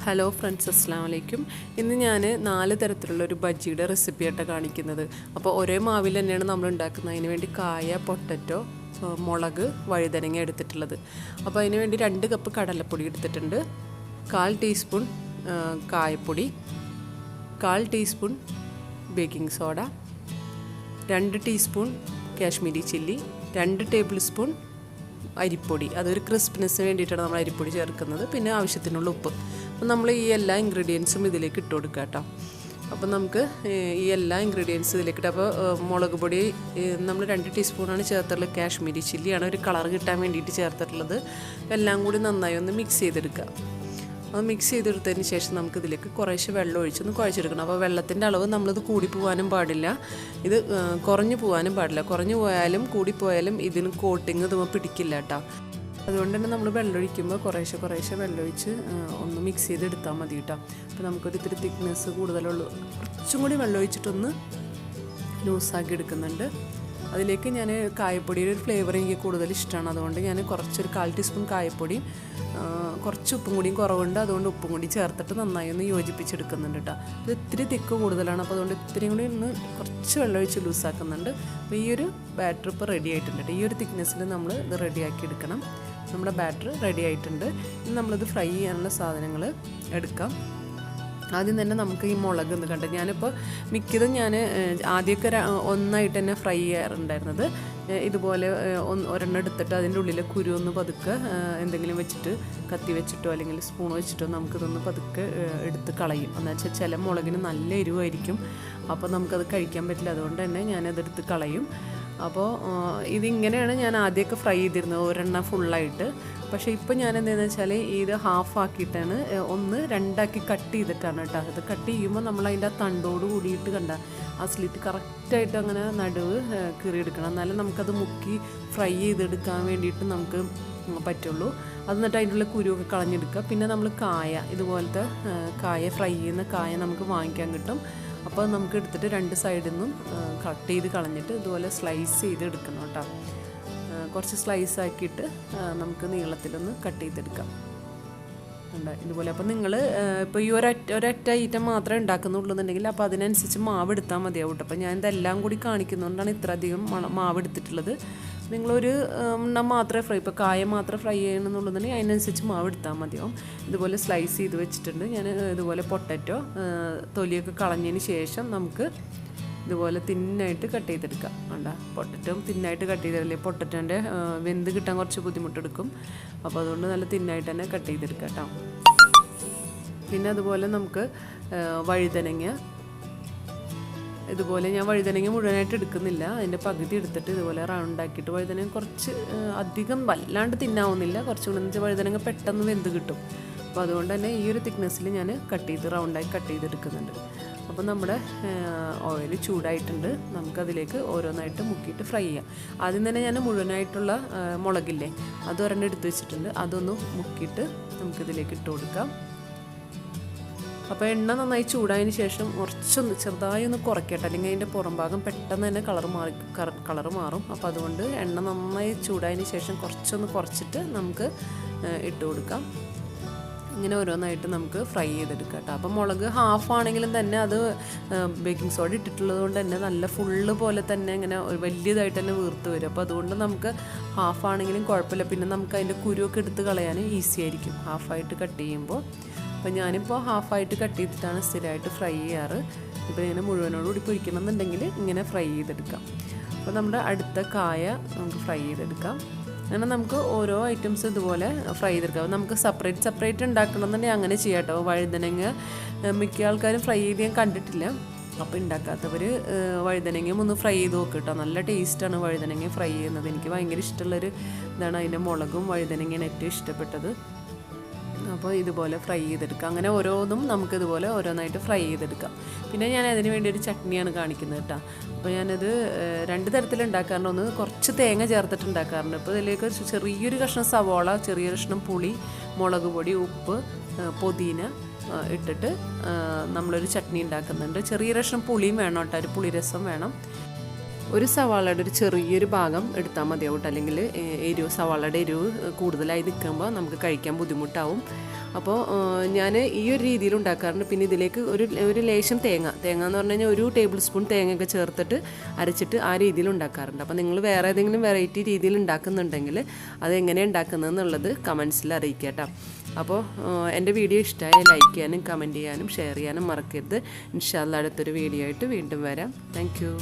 Hello friends, അസ്സലാമു അലൈക്കും. ഇന്ന് ഞാൻ 4 തരത്തിലുള്ള ഒരു ബജിയുടെ റെസിപ്പിയായിട്ടാണ് കാണിക്കുന്നത്. അപ്പോൾ ഒരേ മാവിൽ തന്നെയാണ് നമ്മൾ ഉണ്ടാക്കുന്നത്. അതിന് വേണ്ടി കായ, പൊട്ടറ്റോ, മുളക്, വഴുതനങ്ങ എടുത്തിട്ടുള്ളത്. അപ്പോൾ അതിന് വേണ്ടി 2 കപ്പ് കടലപ്പൊടി എടുത്തിട്ടുണ്ട്, 1/4 ടീസ്പൂൺ കായപ്പൊടി, 1/4 teaspoon baking soda, 2 teaspoon Kashmiri chilli, 2 table spoon അരിപ്പൊടി. അതൊരു ക്രിസ്പിനെസ്സിന് വേണ്ടിയിട്ടാണ് നമ്മൾ അരിപ്പൊടി ചേർക്കുന്നത്. പിന്നെ ആവശ്യത്തിനുള്ള ഉപ്പ്. അപ്പോൾ നമ്മൾ ഈ എല്ലാ ഇൻഗ്രീഡിയൻസും ഇതിലേക്ക് ഇട്ട് കൊടുക്കുക കേട്ടോ. അപ്പോൾ നമുക്ക് ഈ എല്ലാ ഇൻഗ്രീഡിയൻസും ഇതിലേക്ക് ഇട്ട്, അപ്പോൾ മുളക് പൊടി നമ്മൾ 2 ടീസ്പൂണാണ് ചേർത്തിട്ടുള്ളത്. കാശ്മീരി ചില്ലിയാണ് ഒരു കളർ കിട്ടാൻ വേണ്ടിയിട്ട് ചേർത്തിട്ടുള്ളത്. എല്ലാം കൂടി നന്നായി ഒന്ന് മിക്സ് ചെയ്തെടുക്കുക. അത് മിക്സ് ചെയ്തെടുത്തതിന് ശേഷം നമുക്കിതിലേക്ക് കുറേശ്ശെ വെള്ളം ഒഴിച്ചൊന്ന് കുഴച്ചെടുക്കണം. അപ്പോൾ വെള്ളത്തിൻ്റെ അളവ് നമ്മളിത് കൂടിപ്പോകാനും പാടില്ല, ഇത് കുറഞ്ഞു പോകാനും പാടില്ല. കുറഞ്ഞു പോയാലും കൂടിപ്പോയാലും ഇതിന് കോട്ടിങ് ഇതുമ്പോൾ പിടിക്കില്ല കേട്ടോ. അതുകൊണ്ട് തന്നെ നമ്മൾ വെള്ളം ഒഴിക്കുമ്പോൾ കുറേശ്ശെ വെള്ളം ഒഴിച്ച് ഒന്ന് മിക്സ് ചെയ്തെടുത്താൽ മതി കേട്ടോ. അപ്പോൾ നമുക്കൊരു ഇത്തിരി തിക്നെസ് കൂടുതലുള്ളൂ. കുറച്ചും കൂടി വെള്ളം ഒഴിച്ചിട്ടൊന്ന് ലൂസാക്കി എടുക്കുന്നുണ്ട്. അതിലേക്ക് ഞാൻ കായപ്പൊടിയുടെ ഒരു ഫ്ലേവർ എനിക്ക് കൂടുതൽ ഇഷ്ടമാണ്. അതുകൊണ്ട് ഞാൻ കുറച്ചൊരു 1/4 ടീസ്പൂൺ കായപ്പൊടിയും കുറച്ച് ഉപ്പും കൂടിയും കുറവുണ്ട്. അതുകൊണ്ട് ഉപ്പും കൂടി ചേർത്തിട്ട് നന്നായി ഒന്ന് യോജിപ്പിച്ചെടുക്കുന്നുണ്ട് കേട്ടോ. ഇത് ഇത്തിരി തിക്ക് കൂടുതലാണ്, അപ്പോൾ അതുകൊണ്ട് ഇത്തിരിയും കൂടി ഒന്ന് കുറച്ച് വെള്ളം ഒഴിച്ച് ലൂസാക്കുന്നുണ്ട്. അപ്പോൾ ഈ ഒരു ബാറ്റർ ഇപ്പോൾ റെഡി ആയിട്ടുണ്ട്. ഈ ഒരു തിക്നെസ്സിൽ നമ്മൾ ഇത് റെഡിയാക്കി എടുക്കണം. നമ്മുടെ ബാറ്റർ റെഡി ആയിട്ടുണ്ട്. ഇനി നമ്മളിത് ഫ്രൈ ചെയ്യാനുള്ള സാധനങ്ങൾ എടുക്കാം. ആദ്യം തന്നെ നമുക്ക് ഈ മുളക് ഒന്ന് കണ്ട്, ഞാനിപ്പോൾ മിക്കതും ഞാൻ ആദ്യമൊക്കെ ഒന്നായിട്ട് തന്നെ ഫ്രൈ ചെയ്യാറുണ്ടായിരുന്നത്. ഇതുപോലെ ഒരെണ്ണം എടുത്തിട്ട് അതിൻ്റെ ഉള്ളിലെ കുരു ഒന്ന് പതുക്കെ എന്തെങ്കിലും വെച്ചിട്ട് കത്തി വെച്ചിട്ടോ അല്ലെങ്കിൽ സ്പൂൺ വെച്ചിട്ടോ നമുക്കിതൊന്ന് പതുക്കെ എടുത്ത് കളയും. എന്ന് വെച്ചാൽ ചില മുളകിന് നല്ല എരിവായിരിക്കും, അപ്പോൾ നമുക്കത് കഴിക്കാൻ പറ്റില്ല. അതുകൊണ്ട് തന്നെ ഞാനതെടുത്ത് കളയും. അപ്പോൾ ഇതിങ്ങനെയാണ് ഞാൻ ആദ്യമൊക്കെ ഫ്രൈ ചെയ്തിരുന്നത്, ഒരെണ്ണം ഫുള്ളായിട്ട്. പക്ഷേ ഇപ്പോൾ ഞാൻ എന്താണെന്ന് വെച്ചാൽ ഇത് ഹാഫ് ആക്കിയിട്ടാണ്, 1-2 കട്ട് ചെയ്തിട്ടാണ് കേട്ടോ. അത് കട്ട് ചെയ്യുമ്പോൾ നമ്മൾ അതിൻ്റെ ആ തണ്ടോട് കൂടിയിട്ട് കണ്ട ആ സ്ലിറ്റ് കറക്റ്റായിട്ട് അങ്ങനെ നടുവ് കീറിയെടുക്കണം. എന്നാലും നമുക്കത് മുക്കി ഫ്രൈ ചെയ്തെടുക്കാൻ വേണ്ടിയിട്ട് നമുക്ക് പറ്റുള്ളൂ. അത് എന്നിട്ട് അതിൻ്റെ ഉള്ളിൽ കുരുവൊക്കെ കളഞ്ഞെടുക്കുക. പിന്നെ നമ്മൾ കായ, ഇതുപോലത്തെ കായ, ഫ്രൈ ചെയ്യുന്ന കായ നമുക്ക് വാങ്ങിക്കാൻ കിട്ടും. അപ്പോൾ നമുക്ക് എടുത്തിട്ട് 2 സൈഡിൽ നിന്നും കട്ട് ചെയ്ത് കളഞ്ഞിട്ട് ഇതുപോലെ സ്ലൈസ് ചെയ്ത് എടുക്കണം കേട്ടോ. കുറച്ച് സ്ലൈസ് ആക്കിയിട്ട് നമുക്ക് നീളത്തിലൊന്ന് കട്ട് ചെയ്തെടുക്കാം ഇതുപോലെ. അപ്പോൾ നിങ്ങൾ ഇപ്പോൾ ഈ ഒരൊറ്റ ഐറ്റം മാത്രമേ ഉണ്ടാക്കുന്നുള്ളൂ എന്നുണ്ടെങ്കിൽ അപ്പോൾ അതിനനുസരിച്ച് മാവ് എടുത്താൽ മതിയാവും കേട്ടോ. അപ്പോൾ ഞാൻ ഇതെല്ലാം കൂടി കാണിക്കുന്നതുകൊണ്ടാണ് ഇത്ര അധികം മാവ് എടുത്തിട്ടുള്ളത്. നിങ്ങളൊരു എണ്ണം മാത്രമേ ഫ്രൈ, ഇപ്പോൾ കായ മാത്രം ഫ്രൈ ചെയ്യണമെന്നുള്ളതുണ്ടെങ്കിൽ അതിനനുസരിച്ച് മാവ് എടുത്താൽ മതിയാവും. ഇതുപോലെ സ്ലൈസ് ചെയ്ത് വെച്ചിട്ടുണ്ട് ഞാൻ. ഇതുപോലെ പൊട്ടറ്റോ തൊലിയൊക്കെ കളഞ്ഞതിന് ശേഷം നമുക്ക് ഇതുപോലെ തിന്നായിട്ട് കട്ട് ചെയ്തെടുക്കാം. വേണ്ട, പൊട്ടറ്റോ തിന്നായിട്ട് കട്ട് ചെയ്തല്ലേ പൊട്ടറ്റോൻ്റെ വെന്ത് കിട്ടാൻ കുറച്ച് ബുദ്ധിമുട്ടെടുക്കും. അപ്പോൾ അതുകൊണ്ട് നല്ല തിന്നായിട്ട് തന്നെ കട്ട് ചെയ്തെടുക്കാം കേട്ടോ. പിന്നെ അതുപോലെ നമുക്ക് വഴുതനങ്ങ, ഇതുപോലെ ഞാൻ വഴുതനങ്ങ മുഴുവനായിട്ട് എടുക്കുന്നില്ല, അതിൻ്റെ പകുതി എടുത്തിട്ട് ഇതുപോലെ റൗണ്ടാക്കിയിട്ട്, വഴുതനങ്ങ കുറച്ച് അധികം വല്ലാണ്ട് തിന്നാവുന്നില്ല, കുറച്ചുകൂടെ എന്ന് വെച്ചാൽ വഴുതനങ്ങ പെട്ടെന്ന് വെന്ത് കിട്ടും. അപ്പോൾ അതുകൊണ്ട് തന്നെ ഈ ഒരു തിക്നെസ്സിൽ ഞാൻ റൗണ്ടായി കട്ട് ചെയ്തെടുക്കുന്നുണ്ട്. അപ്പോൾ നമ്മുടെ ഓയിൽ ചൂടായിട്ടുണ്ട്. നമുക്കതിലേക്ക് ഓരോന്നായിട്ട് മുക്കിയിട്ട് ഫ്രൈ ചെയ്യാം. ആദ്യം തന്നെ ഞാൻ മുഴുവനായിട്ടുള്ള മുളകില്ലേ അത് ഒരെണ്ണം എടുത്ത് വെച്ചിട്ടുണ്ട്, അതൊന്ന് മുക്കിയിട്ട് നമുക്കിതിലേക്ക് ഇട്ട് കൊടുക്കാം. അപ്പോൾ എണ്ണ നന്നായി ചൂടായതിന് ശേഷം കുറച്ചൊന്ന് ചെറുതായി ഒന്ന് കുറയ്ക്കട്ടെ, അല്ലെങ്കിൽ അതിൻ്റെ പുറം ഭാഗം പെട്ടെന്ന് തന്നെ കളറ് മാറും. അപ്പോൾ അതുകൊണ്ട് എണ്ണ നന്നായി ചൂടായതിന് ശേഷം കുറച്ചൊന്ന് കുറച്ചിട്ട് നമുക്ക് ഇട്ട് കൊടുക്കാം. ഇങ്ങനെ ഓരോന്നായിട്ട് നമുക്ക് ഫ്രൈ ചെയ്തെടുക്കാം കേട്ടോ. അപ്പോൾ മുളക് ഹാഫ് ആണെങ്കിലും തന്നെ അത് ബേക്കിംഗ് സോഡ ഇട്ടിട്ടുള്ളത് കൊണ്ട് തന്നെ നല്ല ഫുള്ള് പോലെ തന്നെ ഇങ്ങനെ വലിയതായിട്ട് തന്നെ വീർത്ത് വരും. അപ്പോൾ അതുകൊണ്ട് നമുക്ക് ഹാഫ് ആണെങ്കിലും കുഴപ്പമില്ല. പിന്നെ നമുക്ക് അതിൻ്റെ കുരുവൊക്കെ എടുത്ത് കളയാൻ ഈസി ആയിരിക്കും ഹാഫായിട്ട് കട്ട് ചെയ്യുമ്പോൾ. അപ്പോൾ ഞാനിപ്പോൾ ഹാഫായിട്ട് കട്ട് ചെയ്തിട്ടാണ് സ്ഥിരമായിട്ട് ഫ്രൈ ചെയ്യാറ്. ഇപ്പോൾ ഇങ്ങനെ മുഴുവനോടുകൂടി പൊരിക്കണം എന്നുണ്ടെങ്കിൽ ഇങ്ങനെ ഫ്രൈ ചെയ്തെടുക്കാം. അപ്പോൾ നമ്മുടെ അടുത്ത കായ നമുക്ക് ഫ്രൈ ചെയ്തെടുക്കാം. അങ്ങനെ നമുക്ക് ഓരോ ഐറ്റംസ് ഇതുപോലെ ഫ്രൈ ചെയ്തെടുക്കാം. നമുക്ക് സെപ്പറേറ്റ് ഉണ്ടാക്കണമെന്നുണ്ടെങ്കിൽ അങ്ങനെ ചെയ്യാം കേട്ടോ. വഴുതനങ്ങ മിക്ക ആൾക്കാരും ഫ്രൈ ചെയ്ത് ഞാൻ കണ്ടിട്ടില്ല. അപ്പോൾ ഉണ്ടാക്കാത്തവർ വഴുതനങ്ങയും ഒന്ന് ഫ്രൈ ചെയ്ത് നോക്കുക കേട്ടോ. നല്ല ടേസ്റ്റാണ് വഴുതനങ്ങ ഫ്രൈ ചെയ്യുന്നത്. എനിക്ക് ഭയങ്കര ഇഷ്ടമുള്ളൊരു ഇതാണ്. അതിൻ്റെ മുളകും വഴുതനങ്ങയാണ് ഏറ്റവും ഇഷ്ടപ്പെട്ടത്. അപ്പോൾ ഇതുപോലെ ഫ്രൈ ചെയ്തെടുക്കാം. അങ്ങനെ ഓരോന്നും നമുക്കിതുപോലെ ഓരോന്നായിട്ട് ഫ്രൈ ചെയ്തെടുക്കാം. പിന്നെ ഞാൻ അതിന് വേണ്ടി ഒരു ചട്നിയാണ് കാണിക്കുന്നത് കേട്ടോ. അപ്പോൾ ഞാനത് 2 തരത്തിൽ ഉണ്ടാക്കാറുണ്ട്. ഒന്ന് കുറച്ച് തേങ്ങ ചേർത്തിട്ട് ഉണ്ടാക്കാറുണ്ട്. അപ്പോൾ ഇതിലേക്ക് ചെറിയൊരു കഷ്ണം സവോള, ചെറിയൊരു കഷ്ണം പുളി, മുളക് പൊടി, ഉപ്പ്, പുതിന ഇട്ടിട്ട് നമ്മളൊരു ചട്നി ഉണ്ടാക്കുന്നുണ്ട്. ചെറിയൊരു കഷ്ണം പുളിയും വേണം കേട്ടോ, ഒരു പുളിരസം വേണം. ഒരു സവാളയുടെ ഒരു ചെറിയൊരു ഭാഗം എടുത്താൽ മതിയാവും കേട്ടോ. അല്ലെങ്കിൽ സവാളയുടെ എരിവ് കൂടുതലായി നിൽക്കുമ്പോൾ നമുക്ക് കഴിക്കാൻ ബുദ്ധിമുട്ടാവും. അപ്പോൾ ഞാൻ ഈ ഒരു രീതിയിൽ ഉണ്ടാക്കാറുണ്ട്. പിന്നെ ഇതിലേക്ക് ഒരു ലേശം തേങ്ങ എന്ന് പറഞ്ഞു കഴിഞ്ഞാൽ 1 ടേബിൾ സ്പൂൺ തേങ്ങയൊക്കെ ചേർത്തിട്ട് അരച്ചിട്ട് ആ രീതിയിൽ ഉണ്ടാക്കാറുണ്ട്. അപ്പോൾ നിങ്ങൾ വേറെ ഏതെങ്കിലും വെറൈറ്റി രീതിയിൽ ഉണ്ടാക്കുന്നുണ്ടെങ്കിൽ അതെങ്ങനെ ഉണ്ടാക്കുന്നതെന്നുള്ളത് കമൻസിൽ അറിയിക്കുക കേട്ടോ. അപ്പോൾ എൻ്റെ വീഡിയോ ഇഷ്ടമായ ലൈക്ക് ചെയ്യാനും കമൻറ്റ് ചെയ്യാനും ഷെയർ ചെയ്യാനും മറക്കരുത്. ഇൻഷാ അല്ലാഹ് അടുത്തൊരു വീഡിയോ ആയിട്ട് വീണ്ടും വരാം. Thank you.